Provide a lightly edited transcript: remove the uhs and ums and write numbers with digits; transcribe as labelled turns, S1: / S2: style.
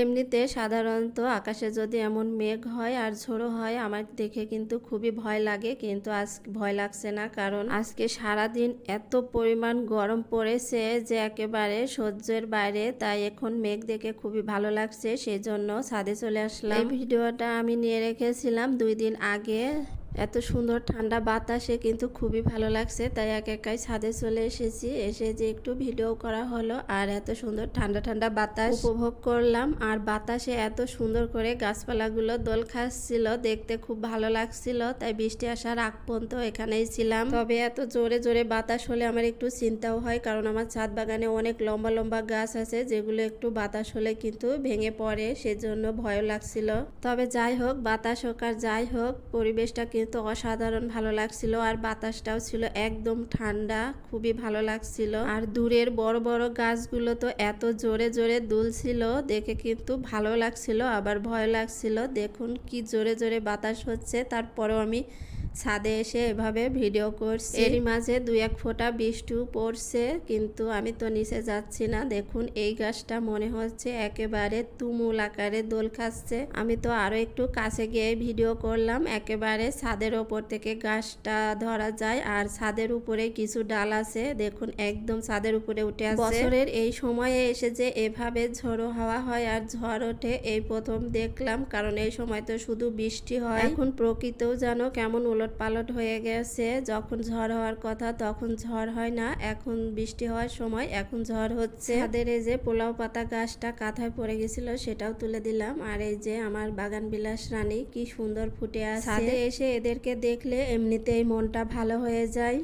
S1: এমনিতে সাধারণত আকাশে যদি এমন মেঘ হয় আর ঝোড়ো হয় আমার দেখে কিন্তু খুবই ভয় লাগে, কিন্তু আজ ভয় লাগছে না, কারণ আজকে সারাদিন এত পরিমাণ গরম পড়েছে যে একেবারে সহ্যের বাইরে। তাই এখন মেঘ দেখে খুবই ভালো লাগছে, সেই জন্য ছাদে চলে আসলাম। এই ভিডিওটা আমি নিয়ে রেখেছিলাম 2 দিন আগে। এত সুন্দর ঠান্ডা বাতাসে কিন্তু খুবই ভালো লাগছে, তাই একাই ছাদে চলে এসেছি। এসে যে একটু ভিডিও করা হলো আর এত সুন্দর ঠান্ডা ঠান্ডা বাতাস উপভোগ করলাম। আর বাতাসে এত সুন্দর করে গাছপালাগুলো দোল খাচ্ছিল, দেখতে খুব ভালো লাগছিল। তাই বৃষ্টি আসার আগ পর্যন্ত এখানেই ছিলাম। তবে এত জোরে জোরে বাতাস হলে আমার একটু চিন্তাও হয়, কারণ আমার ছাদ বাগানে অনেক লম্বা লম্বা গাছ আছে যেগুলো একটু বাতাস হলে কিন্তু ভেঙে পড়ে, সেজন্য ভয় লাগছিল। তবে যাই হোক, বাতাস হোক আর যাই হোক, পরিবেশটা কিন্তু অসাধারণ ভালো লাগছিল। আর বাতাসটাও ছিল একদম ঠান্ডা, খুবই ভালো লাগছিল। আর দূরের বড় বড় গাছগুলো তো এত জোরে জোরে দুলছিল, দেখে কিন্তু ভালো লাগছিল আবার ভয় লাগছিল। দেখুন কি জোরে জোরে বাতাস হচ্ছে, তারপরেও আমি ছাদে এসে এভাবে ভিডিও করছি। এরই মাঝে 2-1 ফোঁটা বৃষ্টিও পড়ছে, কিন্তু আমি তো নিচে যাচ্ছি না। দেখুন এই গাছটা মনে হচ্ছে একেবারে তুমুল আকারে দোল খাচ্ছে। আমি তো আরো একটু কাছে গিয়ে ভিডিও করলাম। একেবারে ছাদের ওপর থেকে গাছটা ধরা যায়, আর ছাদের উপরে কিছু ডাল আছে, দেখুন একদম ছাদের উপরে উঠে আছে। বছরের এই সময়ে এসে যে এভাবে ঝড়ো হাওয়া হয় আর ঝড় ওঠে এই প্রথম দেখলাম, কারণ এই সময় তো শুধু বৃষ্টি হয়। এখন প্রকৃতিও যেন কেমন উলটপালট হয়ে গেছে, যখন ঝড় হওয়ার কথা তখন ঝড় হয় না, এখন বৃষ্টি হওয়ার সময় এখন ঝড় হচ্ছে। ছাদের এই যে পোলাও পাতা গাছটা কাঁথায় পড়ে গেছিল সেটাও তুলে দিলাম। আর এই যে আমার বাগান বিলাস রানী কি সুন্দর ফুটে আছে। ছাদে এসে এদেরকে দেখলে এমনিতেই মনটা ভালো হয়ে যায়।